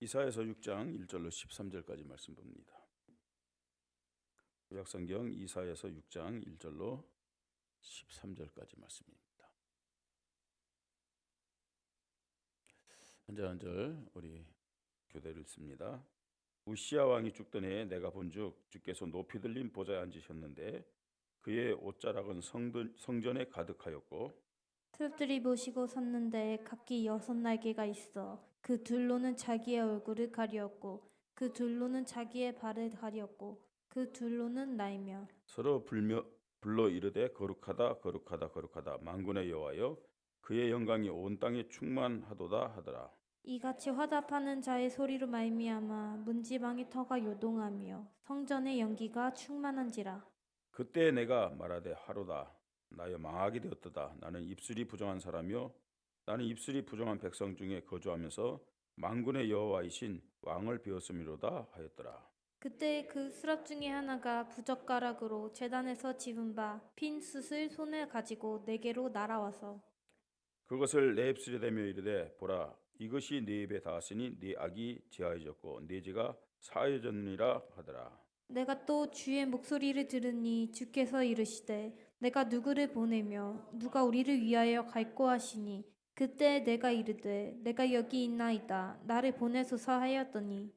이사야서 6장 1절로 13절까지 말씀 봅니다. 구약성경 이사야서 6장 1절로 13절까지 말씀입니다. 한 절 한 절 우리 교대를 씁니다. 우시야 왕이 죽던 해에 내가 본즉 주께서 높이 들린 보좌에 앉으셨는데 그의 옷자락은 성전에 가득하였고 트룹들이 모시고 섰는데 각기 6날개가 있어 그 둘로는 자기의 얼굴을 가리었고 그 둘로는 자기의 발을 가리었고 그 둘로는 날며 서로 불러 이르되 거룩하다 거룩하다 거룩하다 만군의 여호와여 그의 영광이 온 땅에 충만하도다 하더라. 이같이 화답하는 자의 소리로 말미암아 문지방의 터가 요동하며 성전의 연기가 충만한지라. 그때 내가 말하되 하로다 나여 망하게 되었도다. 나는 입술이 부정한 사람이요 나는 입술이 부정한 백성 중에 거주하면서 만군의 여호와이신 왕을 배웠음이로다 하였더라. 그때 그 수랍 중에 하나가 부젓가락으로 제단에서 집은 바 핀 숯을 손에 가지고 내게로 날아와서 그것을 내 입술에 대며 이르되 보라 이것이 네 입에 닿았으니 네 악이 제하여졌고 네 죄가 사하여졌느니라 하더라. 내가 또 주의 목소리를 들으니 주께서 이르시되 내가 누구를 보내며 누가 우리를 위하여 갈꼬 하시니 그때 내가 이르되 내가 여기 있나이다 나를 보내소서 하였더니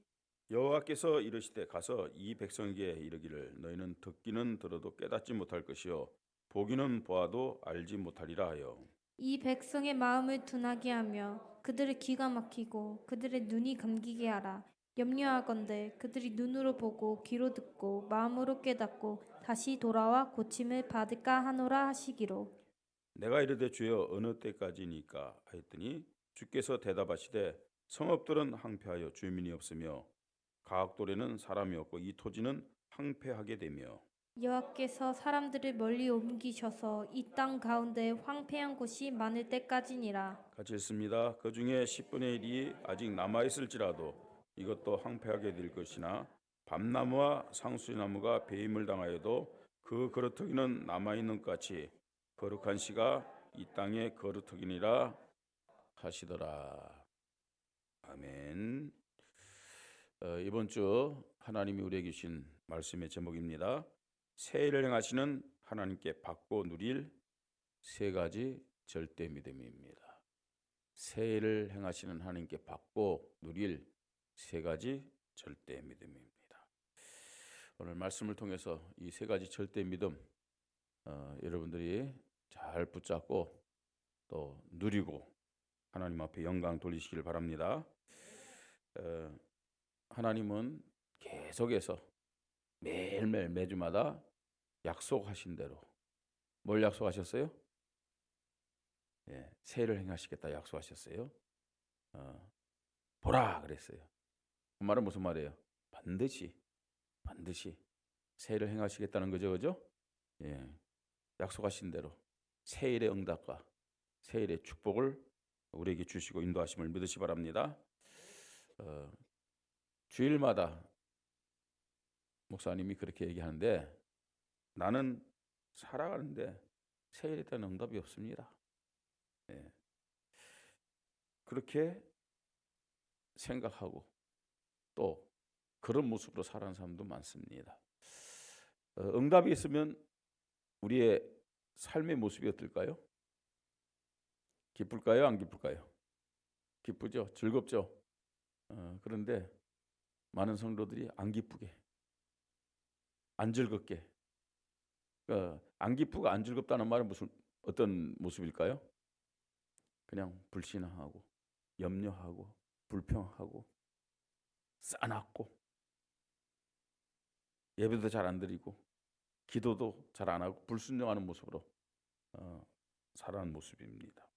여호와께서 이르시되 가서 이 백성에게 이르기를 너희는 듣기는 들어도 깨닫지 못할 것이요 보기는 보아도 알지 못하리라 하여 이 백성의 마음을 둔하게 하며 그들의 귀가 막히고 그들의 눈이 감기게 하라. 염려하건대 그들이 눈으로 보고 귀로 듣고 마음으로 깨닫고 다시 돌아와 고침을 받을까 하노라 하시기로. 내가 이르되 주여 어느 때까지니까 하였더니 주께서 대답하시되 성읍들은 항폐하여 주민이 없으며 가옥돌에는 사람이 없고 이 토지는 항폐하게 되며 여호와께서 사람들을 멀리 옮기셔서 이 땅 가운데 황폐한 곳이 많을 때까지니라. 같이 읽습니다. 그 중에 10분의 1이 아직 남아있을지라도 이것도 황폐하게 될 것이나 밤나무와 상수나무가 배임을 당하여도 그 거루터기는 남아있는 것 같이 거룩한 씨가 이 땅의 거루터기니라 하시더라. 아멘. 이번 주 하나님이 우리에게 주신 말씀의 제목입니다. 새해를 행하시는 하나님께 받고 누릴 세 가지 절대 믿음입니다. 새해를 행하시는 하나님께 받고 누릴 세 가지 절대 믿음입니다. 오늘 말씀을 통해서 이 세 가지 절대 믿음 여러분들이 잘 붙잡고 또 누리고 하나님 앞에 영광 돌리시길 바랍니다. 하나님은 계속해서 매일매일 매주마다 약속하신 대로 뭘 약속하셨어요? 새해를 행하시겠다 약속하셨어요. 보라 그랬어요. 그 말은 무슨 말이에요? 반드시 새해를 행하시겠다는 거죠, 그죠? 약속하신 대로 새해의 응답과 새해의 축복을 우리에게 주시고 인도하심을 믿으시 바랍니다. 주일마다 목사님이 그렇게 얘기하는데 나는 살아가는데 새해에 대한 응답이 없습니다. 그렇게 생각하고 또 그런 모습으로 살아가는 사람도 많습니다. 응답이 있으면 우리의 삶의 모습이 어떨까요? 기쁠까요? 안 기쁠까요? 기쁘죠? 즐겁죠? 그런데 많은 성도들이 안 기쁘게, 안 즐겁게, 안 기쁘고 안 즐겁다는 말은 어떤 모습일까요? 그냥 불신하고 염려하고 불평하고 싸납고 예배도 잘 안 드리고 기도도 잘 안 하고 불순종하는 모습으로 살아가는 모습입니다.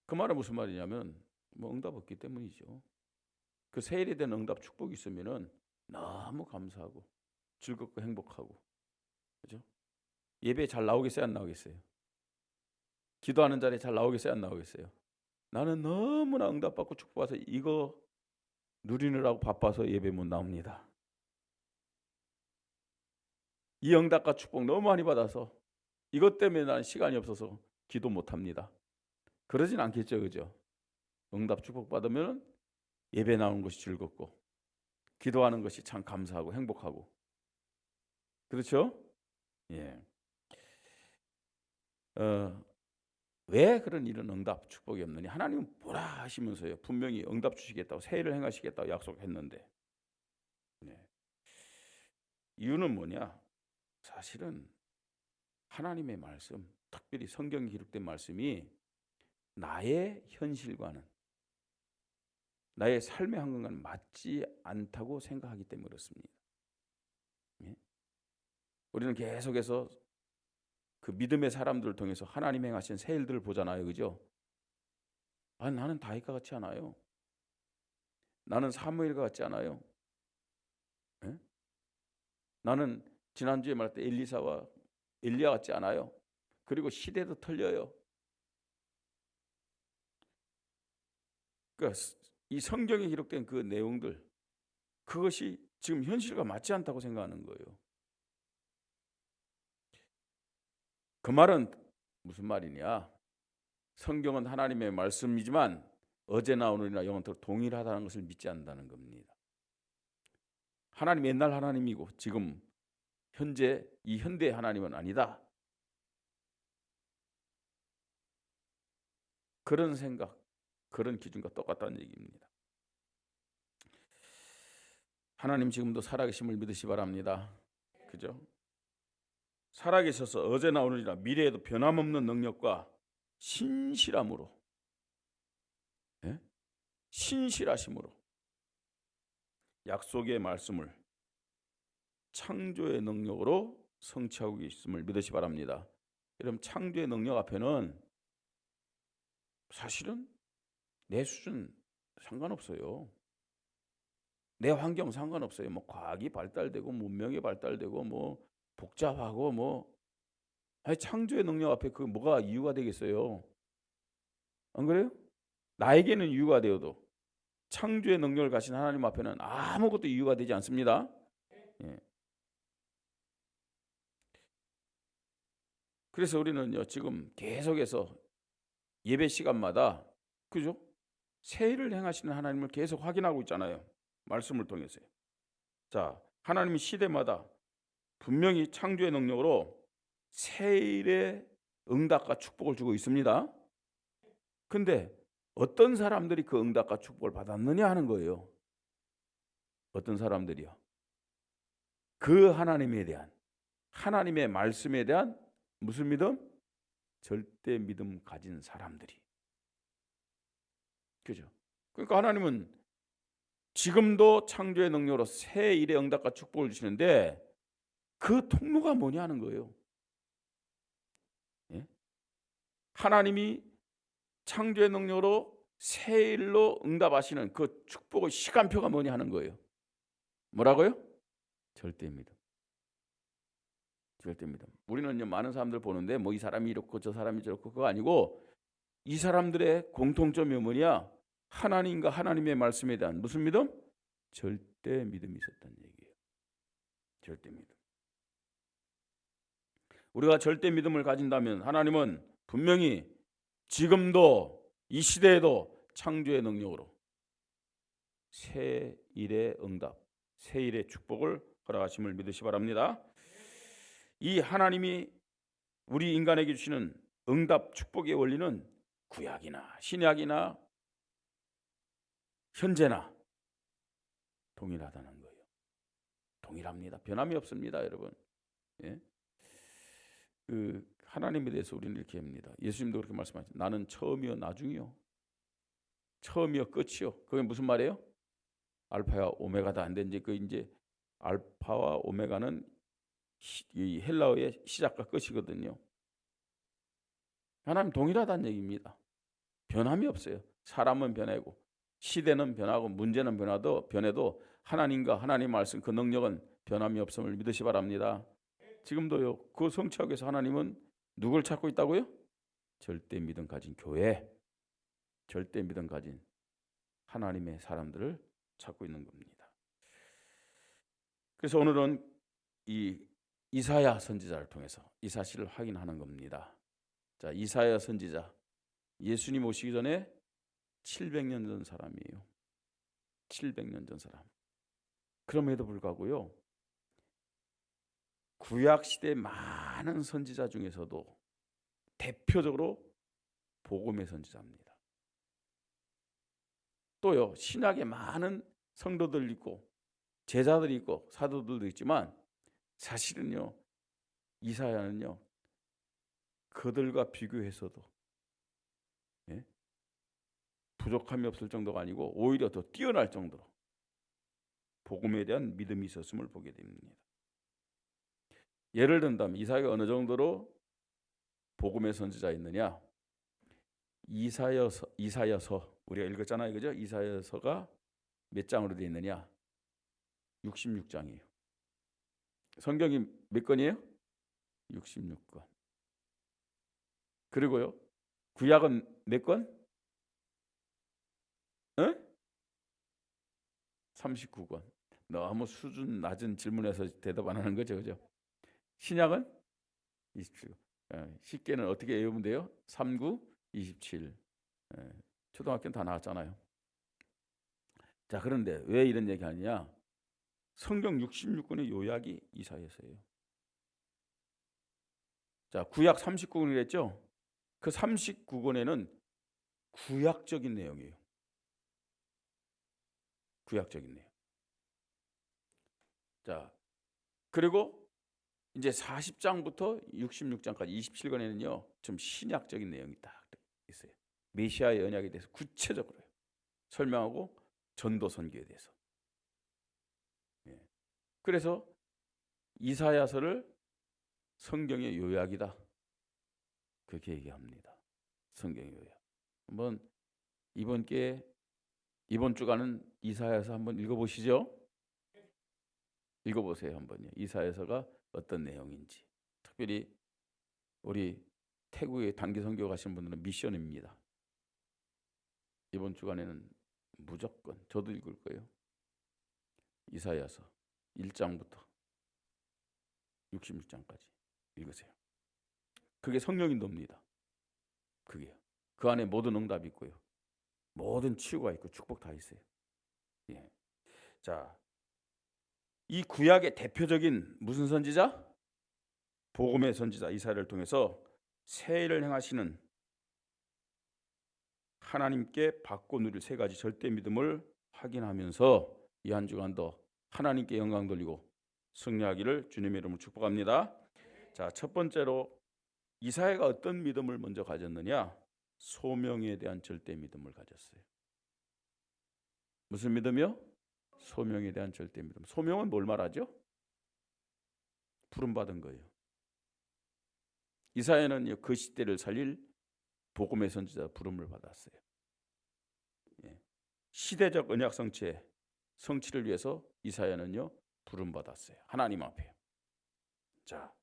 그 말은 무슨 말이냐면 응답 없기 때문이죠. 그 새해에 대한 응답 축복이 있으면은 너무 감사하고 즐겁고 행복하고 그죠? 예배 잘 나오겠어요? 안 나오겠어요? 기도하는 자리에 잘 나오겠어요? 안 나오겠어요? 나는 너무나 응답받고 축복받아서 이거 누리느라고 바빠서 예배 못 나옵니다. 이 응답과 축복 너무 많이 받아서 이것 때문에 나는 시간이 없어서 기도 못 합니다. 그러진 않겠죠, 그죠? 응답 축복 받으면 예배 나오는 것이 즐겁고 기도하는 것이 참 감사하고 행복하고 그렇죠? 예. 왜 그런 일은 응답 축복이 없느냐? 하나님은 보라 하시면서요 분명히 응답 주시겠다고 새 일을 행하시겠다고 약속했는데 네. 이유는 뭐냐? 사실은 하나님의 말씀, 특별히 성경에 기록된 말씀이 나의 현실과는 나의 삶의 환경과는 맞지 않다고 생각하기 때문에 그렇습니다. 예? 우리는 계속해서 그 믿음의 사람들을 통해서 하나님 행하신 새 일들을 보잖아요, 그죠? 아, 나는 다윗과 같지 않아요. 나는 사무엘과 같지 않아요. 예? 나는 지난주에 말할 때 엘리사와 엘리야 같지 않아요. 그리고 시대도 틀려요. 그러니까 이 성경에 기록된 그 내용들 그것이 지금 현실과 맞지 않다고 생각하는 거예요. 그 말은 무슨 말이냐? 성경은 하나님의 말씀이지만 어제나 오늘이나 영원토록 동일하다는 것을 믿지 않는다는 겁니다. 하나님 옛날 하나님이고 지금 현재 이 현대 하나님은 아니다. 그런 생각, 그런 기준과 똑같다는 얘기입니다. 하나님 지금도 살아계심을 믿으시 바랍니다. 그죠? 살아계셔서 어제나 오늘이나 미래에도 변함없는 능력과 신실함으로, 예? 신실하심으로 약속의 말씀을 창조의 능력으로 성취하고 계심을 믿으시 바랍니다. 여러분 창조의 능력 앞에는 사실은 내 수준 상관없어요. 내 환경 상관없어요. 뭐 과학이 발달되고 문명이 발달되고 뭐 복잡하고 뭐 아니 창조의 능력 앞에 그 뭐가 이유가 되겠어요? 안 그래요? 나에게는 이유가 되어도 창조의 능력을 가진 하나님 앞에는 아무것도 이유가 되지 않습니다. 예. 그래서 우리는요 지금 계속해서 예배 시간마다 그죠? 새 일을 행하시는 하나님을 계속 확인하고 있잖아요. 말씀을 통해서요. 자, 하나님이 시대마다 분명히 창조의 능력으로 새 일의 응답과 축복을 주고 있습니다. 근데 어떤 사람들이 그 응답과 축복을 받았느냐 하는 거예요. 어떤 사람들이요? 그 하나님에 대한 하나님의 말씀에 대한 무슨 믿음? 절대 믿음 가진 사람들이. 그죠? 그러니까 하나님은 지금도 창조의 능력으로 새 일의 응답과 축복을 주시는데 그 통로가 뭐냐는 거예요. 예? 하나님이 창조의 능력으로 새 일로 응답하시는 그 축복의 시간표가 뭐냐 하는 거예요. 뭐라고요? 절대 믿음. 절대 믿음. 우리는 많은 사람들 보는데 뭐 이 사람이 이렇고 저 사람이 저렇고 그거 아니고 이 사람들의 공통점이 뭐냐? 하나님과 하나님의 말씀에 대한 무슨 믿음? 절대 믿음이 있었다는 얘기예요. 절대 믿음. 우리가 절대 믿음을 가진다면 하나님은 분명히 지금도 이 시대에도 창조의 능력으로 새 일의 응답, 새 일의 축복을 허락하심을 믿으시 바랍니다. 이 하나님이 우리 인간에게 주시는 응답 축복의 원리는 구약이나 신약이나 현재나 동일하다는 거예요. 동일합니다. 변함이 없습니다, 여러분. 예? 그 하나님에 대해서 우리는 이렇게 합니다. 예수님도 그렇게 말씀하셨죠. 나는 처음이요 나중이요. 처음이요 끝이요. 그게 무슨 말이에요? 알파와 오메가다. 안 된지 그 이제 알파와 오메가는 이 헬라어의 시작과 끝이거든요. 하나님 동일하다는 얘기입니다. 변함이 없어요. 사람은 변하고 시대는 변하고 문제는 변해도 하나님과 하나님 말씀 그 능력은 변함이 없음을 믿으시 바랍니다. 지금도요. 그 성취하기 위해서 하나님은 누굴 찾고 있다고요? 절대 믿음 가진 교회, 절대 믿음 가진 하나님의 사람들을 찾고 있는 겁니다. 그래서 오늘은 이 이사야 선지자를 통해서 이 사실을 확인하는 겁니다. 자, 이사야 선지자 예수님 오시기 전에 700년 전 사람이에요. 700년 전 사람. 그럼에도 불구하고요, 구약 시대 많은 선지자 중에서도 대표적으로 복음의 선지자입니다. 또요, 신약에 많은 성도들 있고 제자들이 있고 사도들도 있지만 사실은요, 이사야는요, 그들과 비교해서도 부족함이 없을 정도가 아니고 오히려 더 뛰어날 정도로 복음에 대한 믿음이 있었음을 보게 됩니다. 예를 든다면 이사야가 어느 정도로 복음의 선지자였느냐? 이사야서 우리가 읽었잖아요, 그죠? 이사야서가 몇 장으로 되어 있느냐? 66장이에요. 성경이 몇 권이에요? 66권. 그리고요, 구약은 몇 권? 39권. 너무 수준 낮은 질문에서 대답 안 하는 거죠, 그죠? 신약은 27. 쉽게는 어떻게 외우면 돼요? 39, 27. 초등학교는 다 나왔잖아요. 자, 그런데 왜 이런 얘기 하느냐? 성경 66권의 요약이 이사야서예요. 자, 구약 39권이랬죠? 그 39권에는 구약적인 내용이에요. 구약적인 내용. 자, 그리고 이제 40장부터 66장까지 27권에는요, 좀 신약적인 내용이 딱 있어요. 메시아의 언약에 대해서 구체적으로 설명하고 전도 선교에 대해서. 그래서 이사야서를 성경의 요약이다, 그렇게 얘기합니다. 성경의 요약. 한번 이번 주간은 이사야서 한번 읽어보시죠. 읽어보세요, 한번요. 이사야서가 어떤 내용인지. 특별히 우리 태국에 단기 선교 가신 분들은 미션입니다. 이번 주간에는 무조건 저도 읽을 거예요. 이사야서 1장부터 66장까지 읽으세요. 그게 성령 인도입니다. 그게요. 그 안에 모든 응답이 있고요. 모든 치유가 있고 축복 다 있어요. 예. 자, 이 구약의 대표적인 무슨 선지자? 복음의 선지자 이사야를 통해서 새 일을 행하시는 하나님께 받고 누릴 세 가지 절대 믿음을 확인하면서 이 한 주간도 하나님께 영광 돌리고 승리하기를 주님의 이름으로 축복합니다. 자, 첫 번째로 이사야가 어떤 믿음을 먼저 가졌느냐? 소명에 대한 절대 믿음을 가졌어요. 무슨 믿음이요? 소명에 대한 절대 믿음. 소명은 뭘 말하죠? 부름받은 거예요. 이사야는 그 시대를 살릴 복음의 선지자 부름을 받았어요. 시대적 언약 성취를 위해서 이사야는요, 부름받았어요. 하나님 앞에. 자,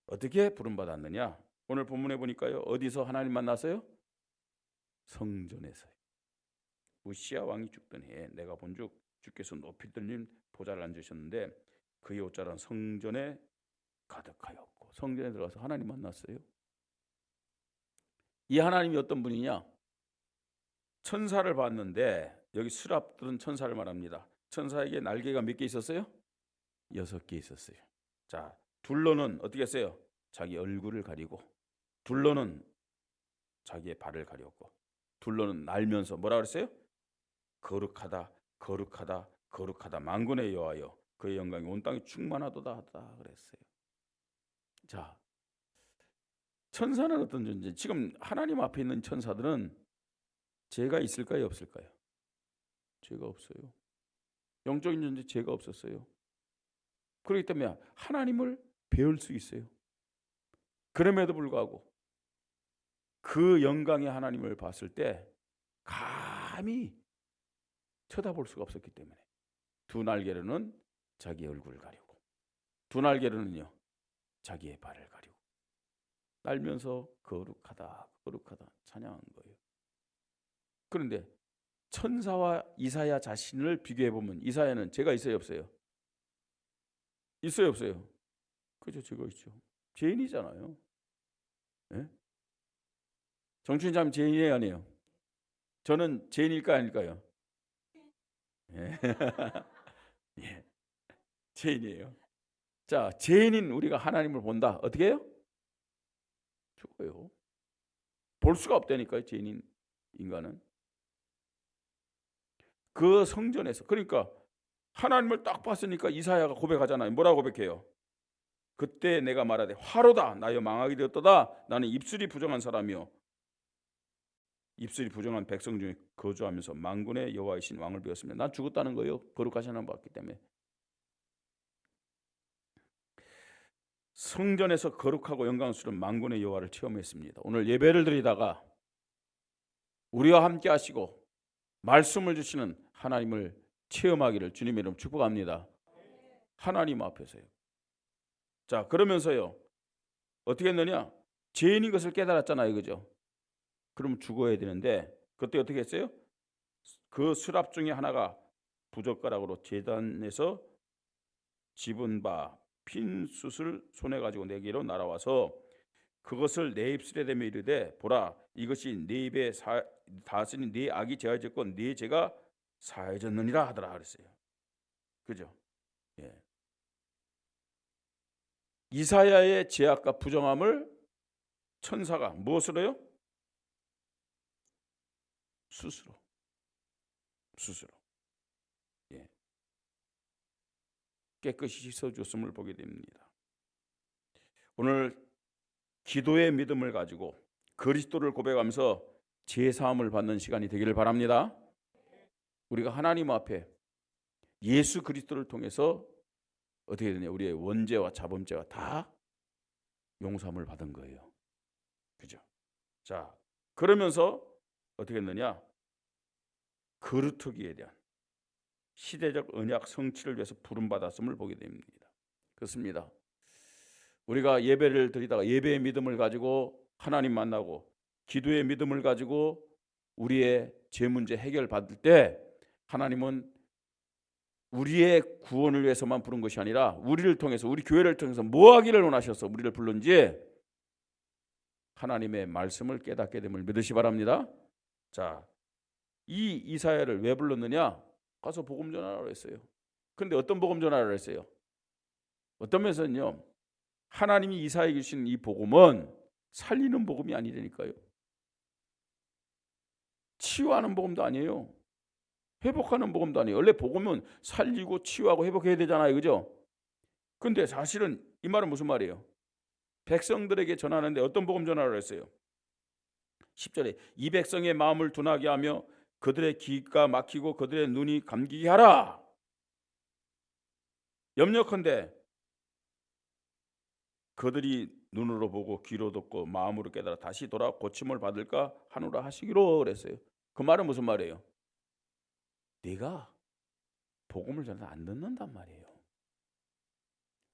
어떻게 부름받았느냐? 오늘 본문에 보니까요, 어디서 하나님 만났어요? 성전에서요. 우시야 왕이 죽던 해에 내가 본즉 주께서 높이 들린 보좌를 앉으셨는데 그의 옷자락은 성전에 가득하였고, 성전에 들어가서 하나님 만났어요. 이 하나님이 어떤 분이냐? 천사를 봤는데, 여기 수랍들은 천사를 말합니다. 천사에게 날개가 몇 개 있었어요? 6개 있었어요. 자, 둘로는 어떻게 했어요? 자기 얼굴을 가리고, 둘로는 자기의 발을 가렸고, 둘로는 날면서 뭐라 그랬어요? 거룩하다, 거룩하다, 거룩하다, 만군의 여호와여, 그의 영광이 온 땅에 충만하도다 하다 그랬어요. 자, 천사는 어떤 존재? 지금 하나님 앞에 있는 천사들은 죄가 있을까요, 없을까요? 죄가 없어요. 영적인 존재 죄가 없었어요. 그렇기 때문에 하나님을 배울 수 있어요. 그럼에도 불구하고 그 영광의 하나님을 봤을 때 감히 쳐다볼 수가 없었기 때문에 두 날개로는 자기 얼굴을 가리고, 두 날개로는요, 자기의 발을 가리고 날면서 거룩하다, 거룩하다 찬양한 거예요. 그런데 천사와 이사야 자신을 비교해 보면 이사야는 죄가 있어요, 없어요? 있어요, 없어요? 그죠, 죄가 있죠. 죄인이잖아요. 예? 정춘자님 죄인이에요, 아니에요? 저는 죄인일까요, 아닐까요? 예. 예. 예. 죄인이에요. 자, 죄인인 우리가 하나님을 본다. 어떻게 해요? 죽어요. 볼 수가 없다니까요. 죄인인 인간은. 그 성전에서, 그러니까 하나님을 딱 봤으니까 이사야가 고백하잖아요. 뭐라고 고백해요? 그때 내가 말하되 화로다 나여 망하게 되었도다. 나는 입술이 부정한 사람이요 입술이 부정한 백성 중에 거주하면서 만군의 여호와이신 왕을 배웠습니다. 난 죽었다는 거예요. 거룩하신 하나님 봤기 때문에. 성전에서 거룩하고 영광스러운 만군의 여호와를 체험했습니다. 오늘 예배를 드리다가 우리와 함께 하시고 말씀을 주시는 하나님을 체험하기를 주님의 이름으로 축복합니다. 하나님 앞에서요. 자, 그러면서요 어떻게 했느냐? 죄인인 것을 깨달았잖아요, 그죠? 그럼 죽어야 되는데 그때 어떻게 했어요? 그 수랍 중에 하나가 부젓가락으로 제단에서 집은 바 핀 숯을 손에 가지고 내게로 날아와서 그것을 내 입술에 대며 이르되 보라 이것이 내 입에 닿았으니 네 악이 제하였고 네 죄가 사해졌느니라 하더라 그랬어요. 그죠? 예. 이사야의 죄악과 부정함을 천사가 무엇으로요? 스스로. 예. 깨끗이 씻어줬음을 보게 됩니다. 오늘 기도의 믿음을 가지고 그리스도를 고백하면서 제사함을 받는 시간이 되기를 바랍니다. 우리가 하나님 앞에 예수 그리스도를 통해서 어떻게 되냐? 우리의 원죄와 자범죄가 다 용서함을 받은 거예요. 그죠? 자, 그러면서 어떻게 했느냐? 거루터기에 대한 시대적 언약 성취를 위해서 부름받았음을 보게 됩니다. 그렇습니다. 우리가 예배를 드리다가 예배의 믿음을 가지고 하나님 만나고 기도의 믿음을 가지고 우리의 죄 문제 해결 받을 때 하나님은 우리의 구원을 위해서만 부른 것이 아니라 우리를 통해서 우리 교회를 통해서 뭐 하기를 원하셔서 우리를 불렀는지 하나님의 말씀을 깨닫게 됨을 믿으시 바랍니다. 자, 이 이사야를 왜 불렀느냐? 가서 복음 전하라고 했어요. 근데 어떤 복음 전하라고 했어요? 어떤 면에서는요 하나님이 이사야에게 주신 이 복음은 살리는 복음이 아니라니까요. 치유하는 복음도 아니에요. 회복하는 복음도 아니에요. 원래 복음은 살리고 치유하고 회복해야 되잖아요. 그죠? 근데 사실은 이 말은 무슨 말이에요? 백성들에게 전하는데 어떤 복음 전하라고 했어요? 10절에 이 백성의 마음을 둔하게 하며 그들의 귀가 막히고 그들의 눈이 감기게 하라. 염려컨대 그들이 눈으로 보고 귀로 듣고 마음으로 깨달아 다시 돌아 고침을 받을까 하노라 하시기로 그랬어요. 그 말은 무슨 말이에요? 네가 복음을 전해도 안 듣는단 말이에요.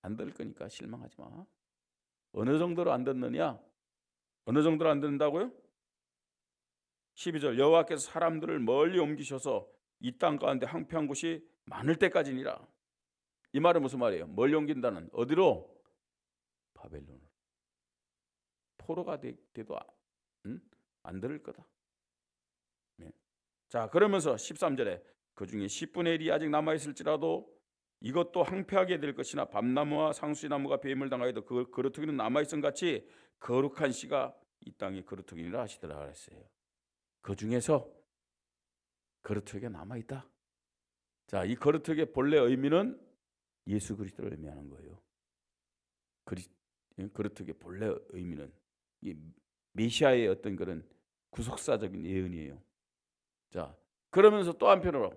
안 들을 거니까 실망하지 마. 어느 정도로 안 듣느냐? 어느 정도로 안 듣는다고요? 12절 여호와께서 사람들을 멀리 옮기셔서 이 땅 가운데 황폐한 곳이 많을 때까지니라. 이 말은 무슨 말이에요? 멀리 옮긴다는 어디로? 바벨론으로. 포로가 돼도 안 들을 거다. 네. 자, 그러면서 13절에 그 중에 10분의 1이 아직 남아있을지라도 이것도 황폐하게 될 것이나 밤나무와 상수나무가 배임을 당하여도 그 거루터기는 남아있음 같이 거룩한 씨가 이 땅에 거루터기니라 하시더라 그랬어요. 그 중에서 거루터기가 남아있다. 자, 이 거루터기의 본래 의미는 예수 그리스도를 의미하는 거예요. 거루터기의 본래 의미는 이 메시아의 어떤 그런 구속사적인 예언이에요. 자, 그러면서 또 한편으로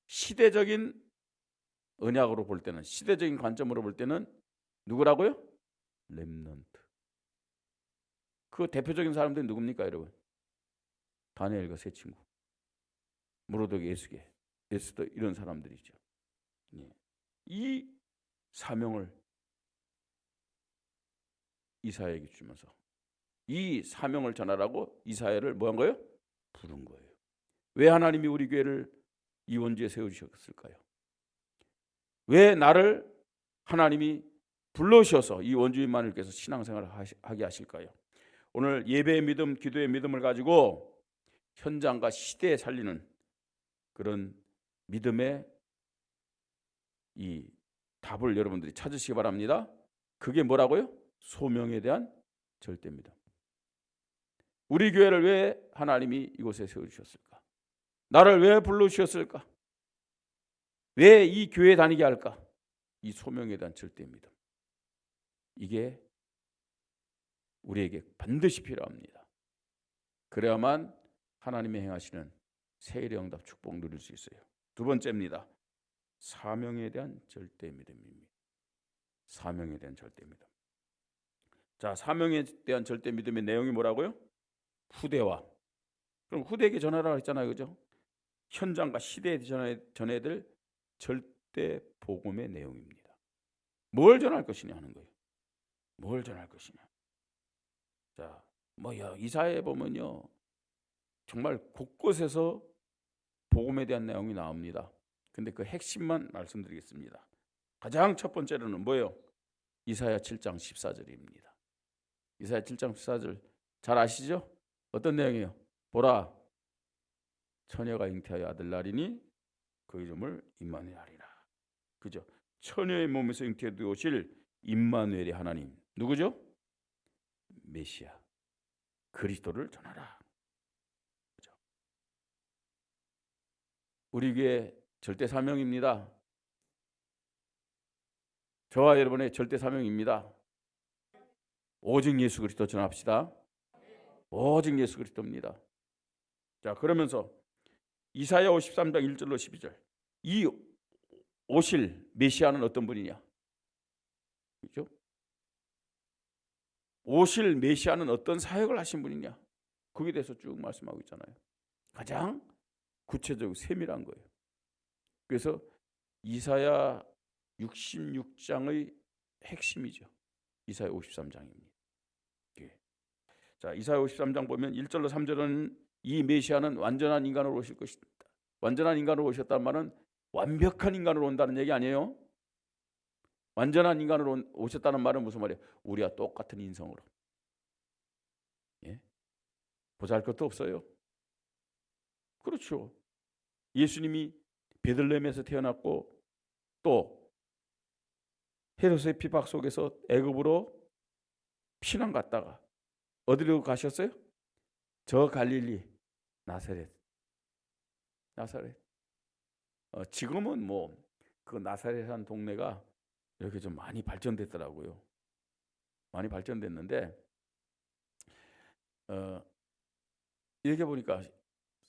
시대적인 언약으로 볼 때는 시대적인 관점으로 볼 때는 누구라고요? 렘넌트. 그 대표적인 사람들이 누굽니까, 여러분? 다니엘과 세 친구, 무로독, 예수계, 예수도 이런 사람들이죠. 이 사명을 이사야에게 주면서 이 사명을 전하라고 이사야를 뭐한 거예요? 부른 거예요. 왜 하나님이 우리 교회를 이 원주에 세우셨을까요? 왜 나를 하나님이 불러주셔서 이 원주민만을께서 신앙생활을 하게 하실까요? 오늘 예배의 믿음, 기도의 믿음을 가지고 현장과 시대에 살리는 그런 믿음의 이 답을 여러분들이 찾으시기 바랍니다. 그게 뭐라고요? 소명에 대한 절대 믿음. 우리 교회를 왜 하나님이 이곳에 세워주셨을까? 나를 왜 불러주셨을까? 왜 이 교회 다니게 할까? 이 소명에 대한 절대 믿음. 이게 우리에게 반드시 필요합니다. 그래야만 하나님의 행하시는 세일의 응답 축복 누릴 수 있어요. 두 번째입니다. 사명에 대한 절대 믿음입니다. 사명에 대한 절대 믿음. 자, 사명에 대한 절대 믿음의 내용이 뭐라고요? 후대와. 그럼 후대에게 전하라고 했잖아요, 그죠? 현장과 시대에 전해야 될 절대 복음의 내용입니다. 뭘 전할 것이냐 하는 거예요. 뭘 전할 것이냐. 자, 이사야에 보면요, 정말 곳곳에서 복음에 대한 내용이 나옵니다. 근데 그 핵심만 말씀드리겠습니다. 가장 첫 번째로는 뭐예요? 이사야 7장 14절입니다. 이사야 7장 14절 잘 아시죠? 어떤 내용이에요? 보라, 처녀가 잉태하여 아들 낳으리니 그 이름을 임마누엘 하리라. 그죠? 처녀의 몸에서 잉태되어 오실 임마누엘의 하나님 누구죠? 메시아 그리스도를 전하라. 그죠? 우리 교회 절대 사명입니다. 저와 여러분의 절대 사명입니다. 오직 예수 그리스도 전합시다. 오직 예수 그리스도입니다. 자, 그러면서 이사야 53장 1절로 12절. 이 오실 메시아는 어떤 분이냐? 그렇죠? 오실 메시아는 어떤 사역을 하신 분이냐? 거기에 대해서 쭉 말씀하고 있잖아요. 가장 구체적이고 세밀한 거예요. 그래서 이사야 66장의 핵심이죠. 이사야 53장입니다. 자, 이사야 53장 보면 1절로 3절은 이 메시아는 완전한 인간으로 오실 것이다. 완전한 인간으로 오셨다는 말은 완벽한 인간으로 온다는 얘기 아니에요. 완전한 인간으로 오셨다는 말은 무슨 말이에요? 우리와 똑같은 인성으로. 예? 보잘것도 없어요. 그렇죠. 예수님이 베들레헴에서 태어났고 또 헤롯의 핍박 속에서 애굽으로 피난 갔다가 어디로 가셨어요? 저 갈릴리 나사렛. 지금은 그 나사렛이라는 동네가 이렇게 좀 많이 발전됐더라고요. 많이 발전됐는데 이렇게 보니까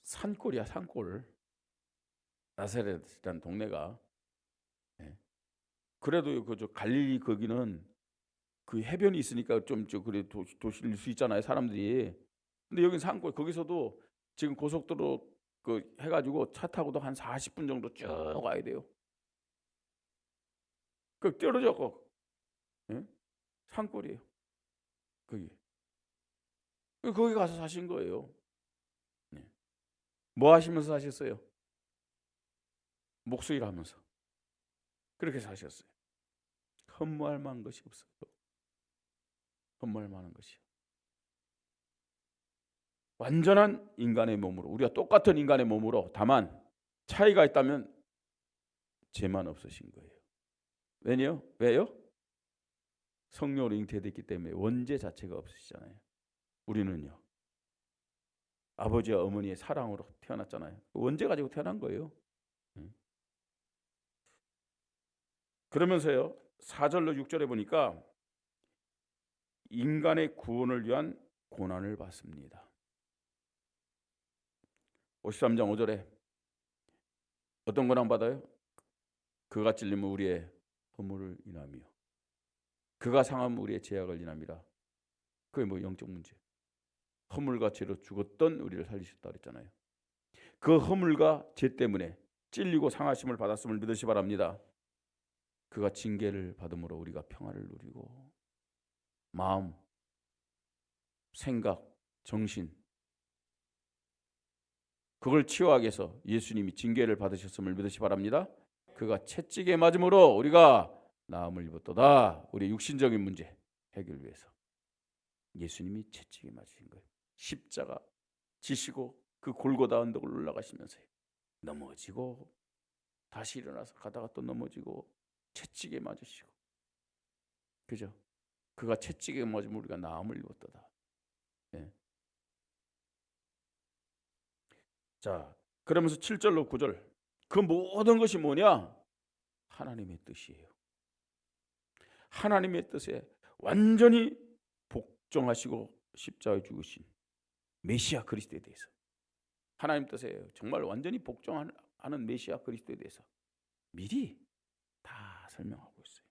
산골이야, 산골. 나사렛이라는 동네가. 예. 그래도 저 갈릴리 거기는 그 해변이 있으니까 좀 그래 도시일 수 있잖아요, 사람들이. 근데 여긴 산골. 거기서도 지금 고속도로 그 해가지고 차 타고도 한 40분 정도 쭉 와야 돼요. 그 떨어졌고, 예? 산골이에요. 거기 가서 사신 거예요. 예. 뭐 하시면서 사셨어요? 목수일 하면서 그렇게 사셨어요. 흠모할 만한 것이 없어요. 흠모할 만한 것이. 완전한 인간의 몸으로, 우리가 똑같은 인간의 몸으로, 다만 차이가 있다면 죄만 없으신 거예요. 왜요? 성령으로 잉태됐기 때문에 원죄 자체가 없으시잖아요. 우리는요, 아버지와 어머니의 사랑으로 태어났잖아요. 원죄 가지고 태어난 거예요. 그러면서요, 4절로 6절에 보니까 인간의 구원을 위한 고난을 받습니다. 53장 5절에 어떤 고난 받아요? 그가 찔림은 우리의 허물을 인하며 그가 상함은 우리의 죄악을 인함이라. 그게 영적 문제. 허물과 죄로 죽었던 우리를 살리셨다 그랬잖아요. 그 허물과 죄 때문에 찔리고 상하심을 받았음을 믿으시 바랍니다. 그가 징계를 받음으로 우리가 평화를 누리고 마음, 생각, 정신 그걸 치유하기 위해서 예수님이 징계를 받으셨음을 믿으시 바랍니다. 그가 채찍에 맞음으로 우리가 나음을 입었도다. 우리의 육신적인 문제 해결을 위해서 예수님이 채찍에 맞으신 거예요. 십자가 지시고 그 골고다 언덕을 올라가시면서 넘어지고 다시 일어나서 가다가 또 넘어지고 채찍에 맞으시고, 그죠? 그가 채찍에 맞으면 우리가 나음을 입었도다. 예. 자, 그러면서 7절로 9절, 그 모든 것이 뭐냐? 하나님의 뜻이에요. 하나님의 뜻에 완전히 복종하시고 십자가에 죽으신 메시아 그리스도에 대해서, 하나님 뜻에 정말 완전히 복종하는 메시아 그리스도에 대해서 미리 다 설명하고 있어요.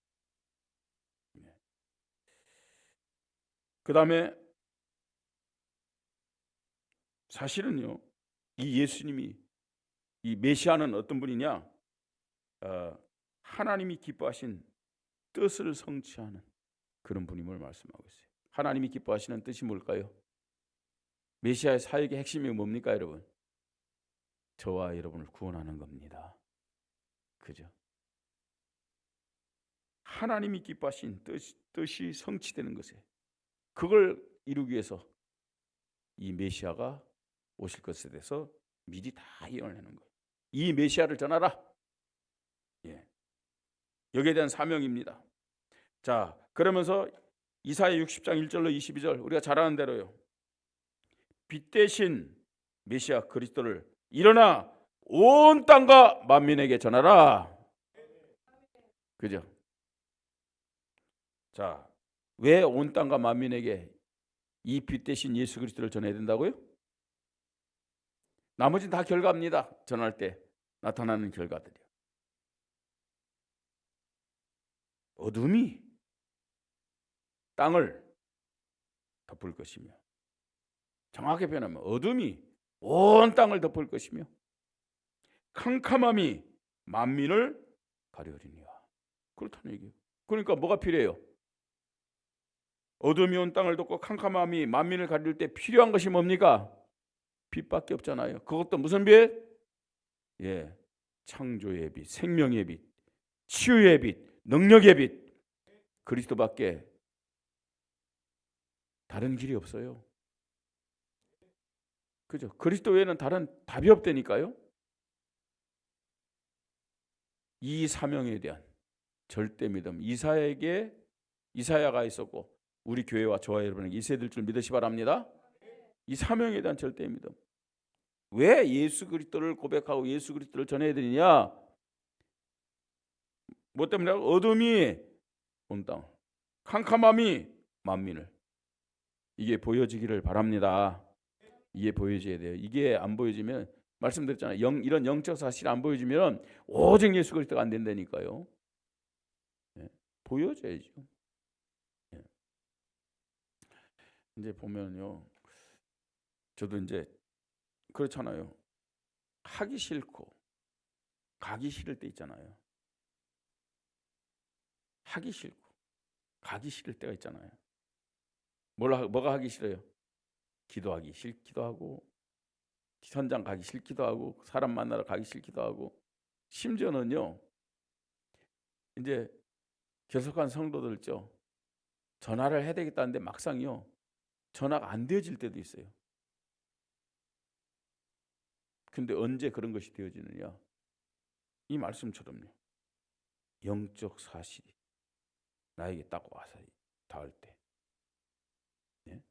그 다음에 사실은요, 이 예수님이, 이 메시아는 어떤 분이냐? 하나님이 기뻐하신 뜻을 성취하는 그런 분임을 말씀하고 있어요. 하나님이 기뻐하시는 뜻이 뭘까요? 메시아의 사역의 핵심이 뭡니까, 여러분? 저와 여러분을 구원하는 겁니다. 그죠? 하나님이 기뻐하신 뜻이 성취되는 것에, 그걸 이루기 위해서 이 메시아가 오실 것에 대해서 미리 다 예언을 하는 거예요. 이 메시아를 전하라. 예. 여기에 대한 사명입니다. 자, 그러면서 이사야 60장 1절로 22절, 우리가 잘 아는 대로요, 빛 대신 메시아 그리스도를 일어나 온 땅과 만민에게 전하라. 그죠? 자, 왜 온 땅과 만민에게 이 빛 대신 예수 그리스도를 전해야 된다고요? 나머지는 다 결과입니다. 전할 때 나타나는 결과들이요. 어둠이 땅을 덮을 것이며, 정확히 표현하면 어둠이 온 땅을 덮을 것이며, 캄캄함이 만민을 가려리니와. 그렇다는 얘기예요. 그러니까 뭐가 필요해요? 어둠이 온 땅을 덮고 캄캄함이 만민을 가릴 때 필요한 것이 뭡니까? 빛밖에 없잖아요. 그것도 무슨 빛? 예, 창조의 빛, 생명의 빛, 치유의 빛, 능력의 빛, 그리스도밖에 다른 길이 없어요. 그죠? 그리스도 외에는 다른 답이 없다니까요. 이 사명에 대한 절대 믿음, 이사야가 있었고 우리 교회와 저와 여러분에게 있어야 될 줄 믿으시 바랍니다. 이 사명에 대한 절대 믿음. 왜 예수 그리스도를 고백하고 예수 그리스도를 전해야 되느냐? 뭐 때문에? 어둠이 온 땅, 캄캄함이 만민을. 이게 보여지기를 바랍니다. 이게 보여져야 돼요. 이게 안 보여지면, 말씀드렸잖아요, 이런 영적 사실이 안 보여지면 오직 예수 그리스도가 안 된다니까요. 네, 보여져야죠. 네. 이제 보면요, 저도 이제 그렇잖아요. 하기 싫고 가기 싫을 때 있잖아요. 하기 싫고 가기 싫을 때가 있잖아요. 뭐가 하기 싫어요? 기도하기 싫기도 하고, 현장 가기 싫기도 하고, 사람 만나러 가기 싫기도 하고, 심지어는요, 이제 결석한 성도들 있죠, 전화를 해야 되겠다는데 막상요 전화가 안 되어질 때도 있어요. 근데 언제 그런 것이 되어지느냐? 이 말씀처럼요, 영적 사실이 나에게 딱 와서 닿을 때, 예?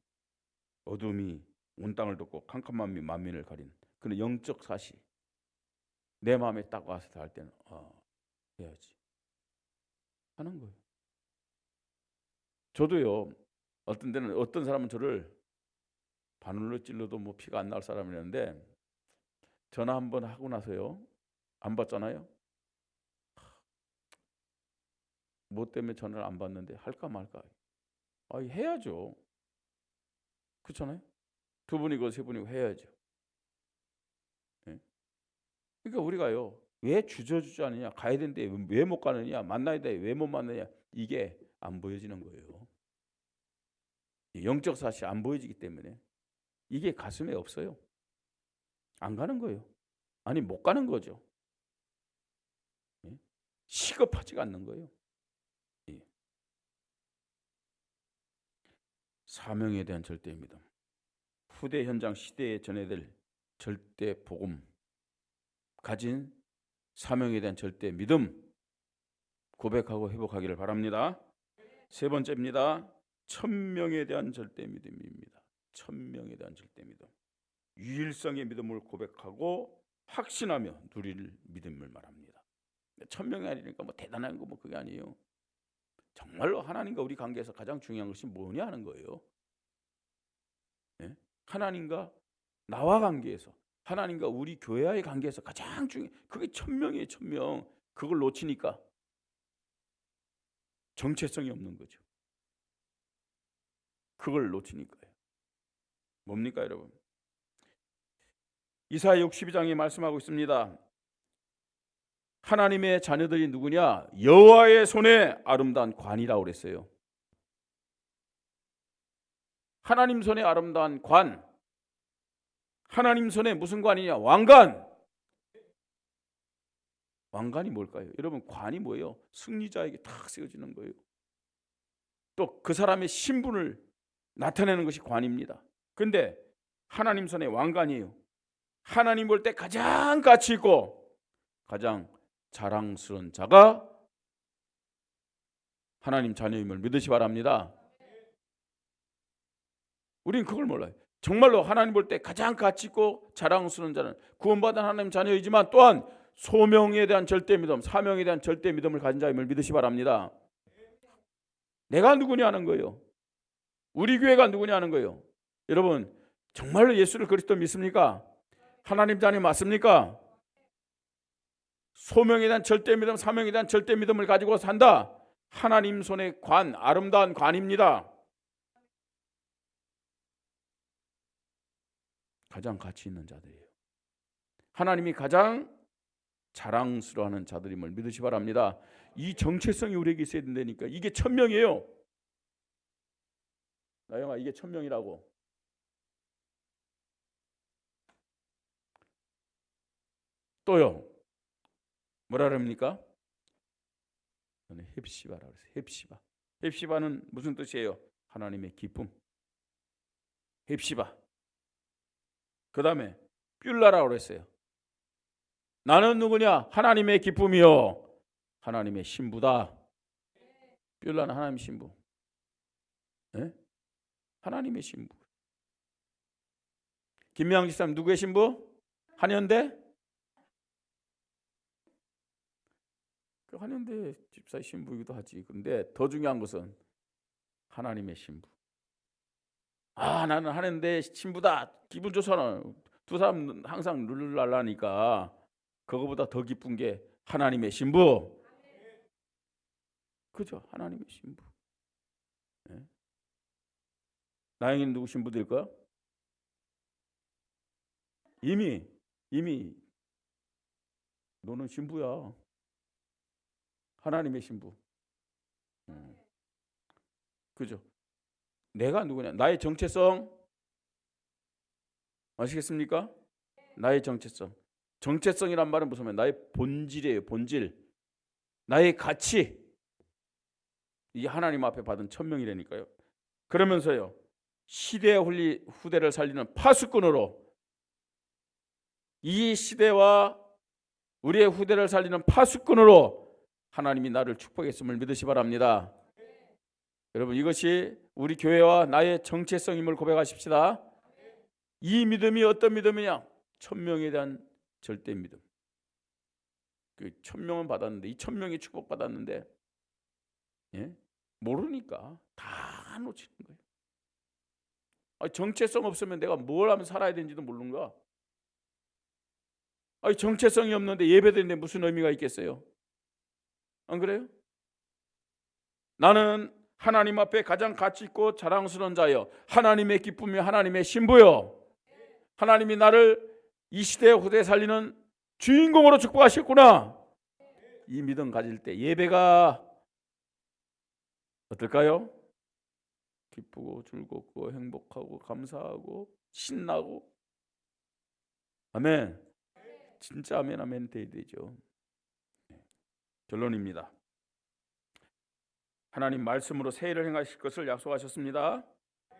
어둠이 온 땅을 덮고 캄캄함이 만민을 가린 그런 영적 사실, 내 마음에 딱 와서 닿을 때는 해야지 하는 거예요. 저도요, 어떤 데는 어떤 사람은 저를 바늘로 찔러도 뭐 피가 안 날 사람이었는데, 전화 한번 하고 나서요 안 받잖아요. 뭐 때문에 전화를 안 받는데 할까 말까. 해야죠. 그렇잖아요. 두 분이고 세 분이고 해야죠. 예? 그러니까 우리가요, 왜 주저주저하느냐, 가야 되는데 왜 못 가느냐, 만나야 돼 왜 못 만나냐, 이게 안 보여지는 거예요. 영적 사실 안 보여지기 때문에 이게 가슴에 없어요. 안 가는 거예요. 아니 못 가는 거죠. 예? 시급하지가 않는 거예요. 예. 사명에 대한 절대 믿음, 후대 현장 시대에 전해야 될 절대 복음 가진 사명에 대한 절대 믿음 고백하고 회복하기를 바랍니다. 세 번째입니다. 천명에 대한 절대 믿음입니다. 천명에 대한 절대 믿음. 유일성의 믿음을 고백하고 확신하며 누릴 믿음을 말합니다. 천명이 아니니까 뭐 대단한 거 뭐 그게 아니에요. 정말로 하나님과 우리 관계에서 가장 중요한 것이 뭐냐 하는 거예요. 예? 하나님과 나와 관계에서, 하나님과 우리 교회와의 관계에서 가장 중요해. 그게 천명이에요. 천명. 그걸 놓치니까 정체성이 없는 거죠. 그걸 놓치니까요. 뭡니까 여러분? 이사야 62장에 말씀하고 있습니다. 하나님의 자녀들이 누구냐? 여호와의 손에 아름다운 관이라고 그랬어요. 하나님 손에 아름다운 관. 하나님 손에 무슨 관이냐? 왕관. 왕관이 뭘까요? 여러분, 관이 뭐예요? 승리자에게 탁 세워지는 거예요. 또 그 사람의 신분을 나타내는 것이 관입니다. 그런데 하나님 손에 왕관이에요. 하나님 볼 때 가장 가치 있고 가장 자랑스러운 자가 하나님 자녀임을 믿으시 바랍니다. 우리는 그걸 몰라요. 정말로 하나님 볼 때 가장 가치 있고 자랑스러운 자는 구원받은 하나님 자녀이지만 또한 소명에 대한 절대 믿음, 사명에 대한 절대 믿음을 가진 자임을 믿으시 바랍니다. 내가 누구냐 하는 거예요. 우리 교회가 누구냐 하는 거예요. 여러분, 정말로 예수를 그리스도 믿습니까? 하나님 자녀 맞습니까? 소명에 대한 절대 믿음, 사명에 대한 절대 믿음을 가지고 산다. 하나님 손의 관, 아름다운 관입니다. 가장 가치 있는 자들이에요. 하나님이 가장 자랑스러워하는 자들임을 믿으시 바랍니다. 이 정체성이 우리에게 있어야 된다니까. 이게 천명이에요. 나영아, 이게 천명이라고. 또요. 뭐라 그럽니까? 저는 헵시바라고 했어요. 헵시바. 헵시바는 무슨 뜻이에요? 하나님의 기쁨. 헵시바. 그 다음에 뷸라라고 그랬어요. 나는 누구냐? 하나님의 기쁨이요. 하나님의 신부다. 뷸라는 하나님의 신부. 네? 하나님의 신부. 김명지 사람 누구의 신부? 한현대? 그 한현대 집사의 신부이기도 하지. 그런데 더 중요한 것은 하나님의 신부. 아, 나는 한현대 신부다. 기분 좋잖아. 두 사람 항상 룰랄라니까 그거보다 더 기쁜 게 하나님의 신부. 그죠? 하나님의 신부. 네. 나영이는 누구 신부들일까? 이미 너는 신부야. 하나님의 신부. 그죠? 내가 누구냐? 나의 정체성 아시겠습니까? 나의 정체성. 정체성이란 말은 무슨 말이에요? 나의 본질이에요. 본질. 나의 가치. 이게 하나님 앞에 받은 천명이라니까요. 그러면서요, 시대의 후대를 살리는 파수꾼으로, 이 시대와 우리의 후대를 살리는 파수꾼으로 하나님이 나를 축복했음을 믿으시 바랍니다. 여러분, 이것이 우리 교회와 나의 정체성임을 고백하십시다. 이 믿음이 어떤 믿음이냐? 천명에 대한 절대 믿음. 그 천명은 받았는데, 이 천명이 축복받았는데, 예? 모르니까 다 놓치는 거예요. 정체성 없으면 내가 뭘 하면 살아야 되는지도 모르는가? 정체성이 없는데 예배드리는데 무슨 의미가 있겠어요? 안 그래요? 나는 하나님 앞에 가장 가치 있고 자랑스러운 자여, 하나님의 기쁨이 하나님의 신부여. 하나님이 나를 이 시대의 후대에 살리는 주인공으로 축복하셨구나. 이 믿음 가질 때 예배가 어떨까요? 기쁘고 즐겁고 행복하고 감사하고 신나고. 아멘. 진짜 아멘 아멘 돼야 되죠. 결론입니다. 하나님 말씀으로 새해를 행하실 것을 약속하셨습니다.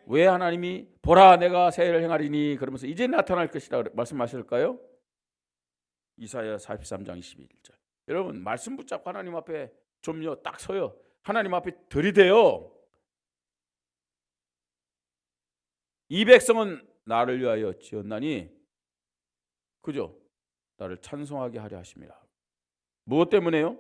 왜 하나님이 보라 내가 새해를 행하리니 그러면서 이제 나타날 것이라 말씀하실까요? 이사야 43장 21절. 여러분 말씀 붙잡고 하나님 앞에 좀요 딱 서요. 하나님 앞에 들이대요. 이 백성은 나를 위하여 지었나니, 그죠? 나를 찬송하게 하려 하심이라. 무엇 때문에요?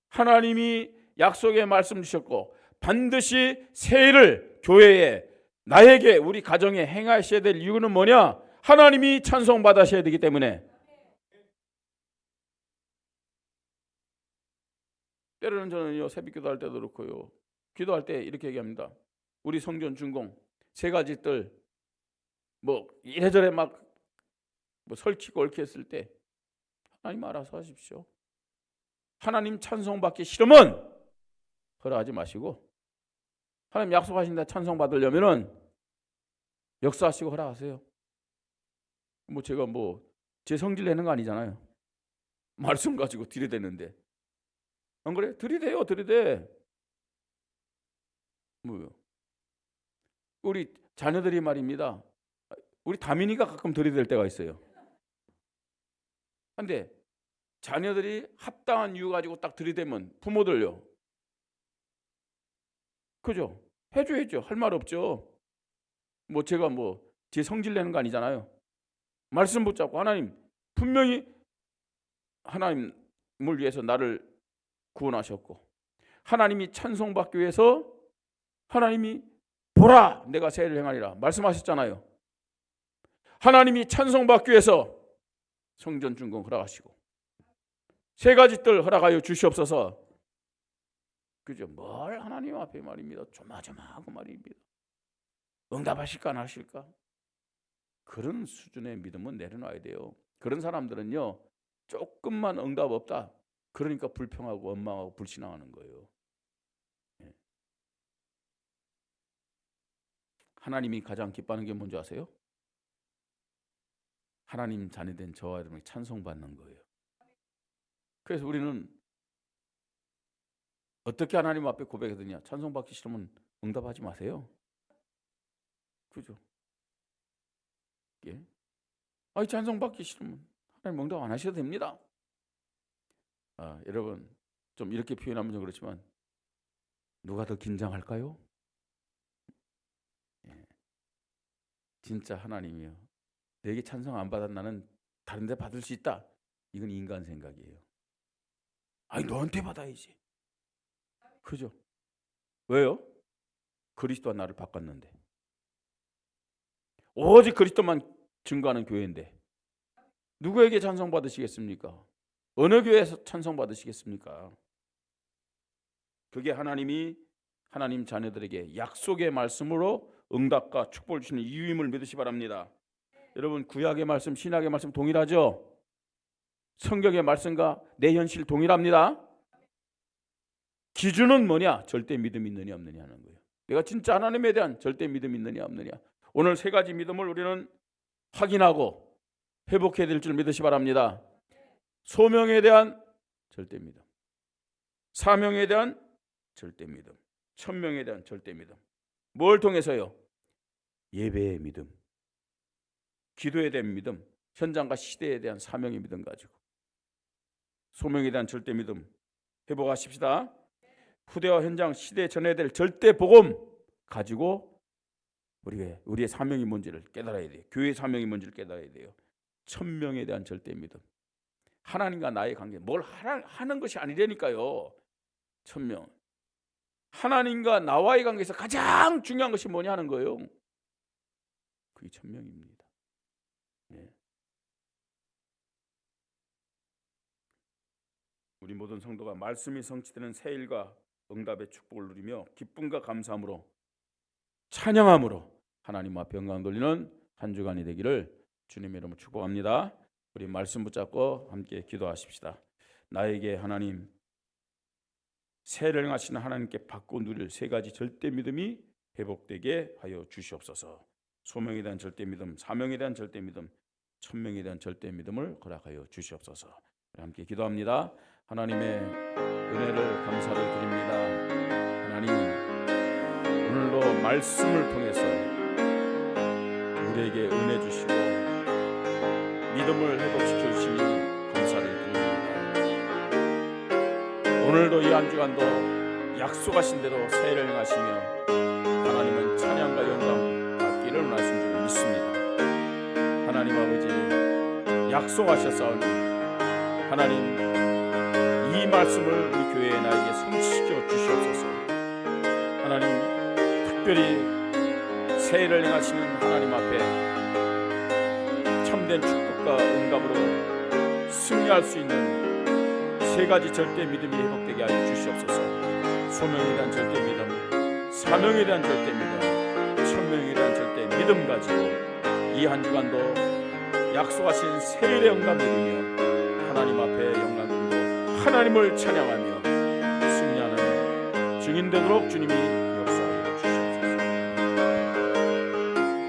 하나님이 약속의 말씀 주셨고 반드시 새 일을 교회에, 나에게, 우리 가정에 행하셔야 될 이유는 뭐냐? 하나님이 찬송받으셔야 되기 때문에. 때로는 저는요 새벽 기도할 때도 그렇고요, 기도할 때 이렇게 얘기합니다. 우리 성전 준공 세 가지 뜰 뭐 이래저래 막 뭐 설치고 얽히 했을 때 하나님 알아서 하십시오. 하나님 찬송받기 싫으면 허락하지 마시고, 하나님 약속하신다 찬송받으려면은 역사하시고 허락하세요. 뭐 제가 뭐 제 성질 내는 거 아니잖아요. 말씀 가지고 들이대는데, 안 그래? 들이대요, 들이대. 뭐요? 우리 자녀들이 말입니다. 우리 다민이가 가끔 들이댈 때가 있어요. 근데 자녀들이 합당한 이유 가지고 딱 들이대면 부모들요, 그죠? 해줘야죠. 할 말 없죠. 뭐 제가 뭐 제 성질 내는 거 아니잖아요. 말씀 붙잡고, 하나님 분명히 하나님을 위해서 나를 구원하셨고, 하나님이 찬송받기 위해서 하나님이 보라 내가 새 일을 행하리라 말씀하셨잖아요. 하나님이 찬송받기 위해서 성전 준공 허락하시고 세 가지 뜰 허락하여 주시옵소서. 그죠? 뭘 하나님 앞에 말입니다. 조마조마하고 말입니다. 응답하실까 안 하실까? 그런 수준의 믿음은 내려놔야 돼요. 그런 사람들은요 조금만 응답 없다 그러니까 불평하고 원망하고 불신앙하는 거예요. 하나님이 가장 기뻐하는 게 뭔지 아세요? 하나님 자녀된 저와 여러분이 찬송받는 거예요. 그래서 우리는 어떻게 하나님 앞에 고백하느냐? 찬송받기 싫으면 응답하지 마세요. 그죠? 예? 아니 찬송받기 싫으면 하나님 응답 안 하셔도 됩니다. 여러분 좀 이렇게 표현하면 좀 그렇지만 누가 더 긴장할까요? 예. 진짜 하나님이요, 내게 찬송 안 받아 나는 다른 데 받을 수 있다, 이건 인간 생각이에요. 아니 너한테 받아야지. 그죠? 왜요? 그리스도와 나를 바꿨는데, 오직 그리스도만 증거하는 교회인데 누구에게 찬송 받으시겠습니까? 어느 교회에서 찬송 받으시겠습니까? 그게 하나님이 하나님 자녀들에게 약속의 말씀으로 응답과 축복을 주시는 이유임을 믿으시 바랍니다. 여러분 구약의 말씀, 신약의 말씀 동일하죠? 성경의 말씀과 내 현실 동일합니다. 기준은 뭐냐? 절대 믿음이 있느냐 없느냐 하는 거예요. 내가 진짜 하나님에 대한 절대 믿음이 있느냐 없느냐. 오늘 세 가지 믿음을 우리는 확인하고 회복해야 될 줄 믿으시 바랍니다. 소명에 대한 절대 믿음, 사명에 대한 절대 믿음, 천명에 대한 절대 믿음. 뭘 통해서요? 예배의 믿음, 기도에 대한 믿음, 현장과 시대에 대한 사명의 믿음 가지고 소명에 대한 절대 믿음 회복하십시다. 후대와 현장 시대에 전해야 될 절대 복음 가지고 우리의 사명이 뭔지를 깨달아야 돼요. 교회의 사명이 뭔지를 깨달아야 돼요. 천명에 대한 절대 믿음. 하나님과 나의 관계, 뭘 하는 것이 아니라니까요. 천명. 하나님과 나와의 관계에서 가장 중요한 것이 뭐냐 하는 거예요. 그게 천명입니다. 네. 우리 모든 성도가 말씀이 성취되는 새 일과 응답의 축복을 누리며 기쁨과 감사함으로 찬양함으로 하나님 앞에 영광 돌리는 한 주간이 되기를 주님의 이름으로 축복합니다. 우리 말씀 붙잡고 함께 기도하십시다. 나에게 하나님 새를 행하시는 하나님께 받고 누릴 세 가지 절대 믿음이 회복되게 하여 주시옵소서. 소명에 대한 절대 믿음, 사명에 대한 절대 믿음, 천명에 대한 절대 믿음을 허락하여 주시옵소서. 함께 기도합니다. 하나님의 은혜를 감사를 드립니다. 하나님 오늘도 말씀을 통해서 우리에게 은혜 주시고 믿음을 회복시켜 주시니 오늘도 이 한 주간도 약속하신 대로 새해를 행하시며 하나님은 찬양과 영광 받기를 원하신 줄 믿습니다. 하나님 아버지 약속하셨사오니 하나님 이 말씀을 우리 교회에 나에게 성취시켜 주시옵소서. 하나님 특별히 새해를 행하시는 하나님 앞에 참된 축복과 응답으로 승리할 수 있는 세 가지 절대 믿음이 회복되게 하여 주시옵소서. 소명에 대한 절대 믿음, 사명에 대한 절대 믿음, 천명에 대한 절대 믿음 가지고 이 한 주간도 약속하신 새해의 영광 누리며 하나님 앞에 영광 드리고 하나님을 찬양하며 승리하는 증인 되도록 주님이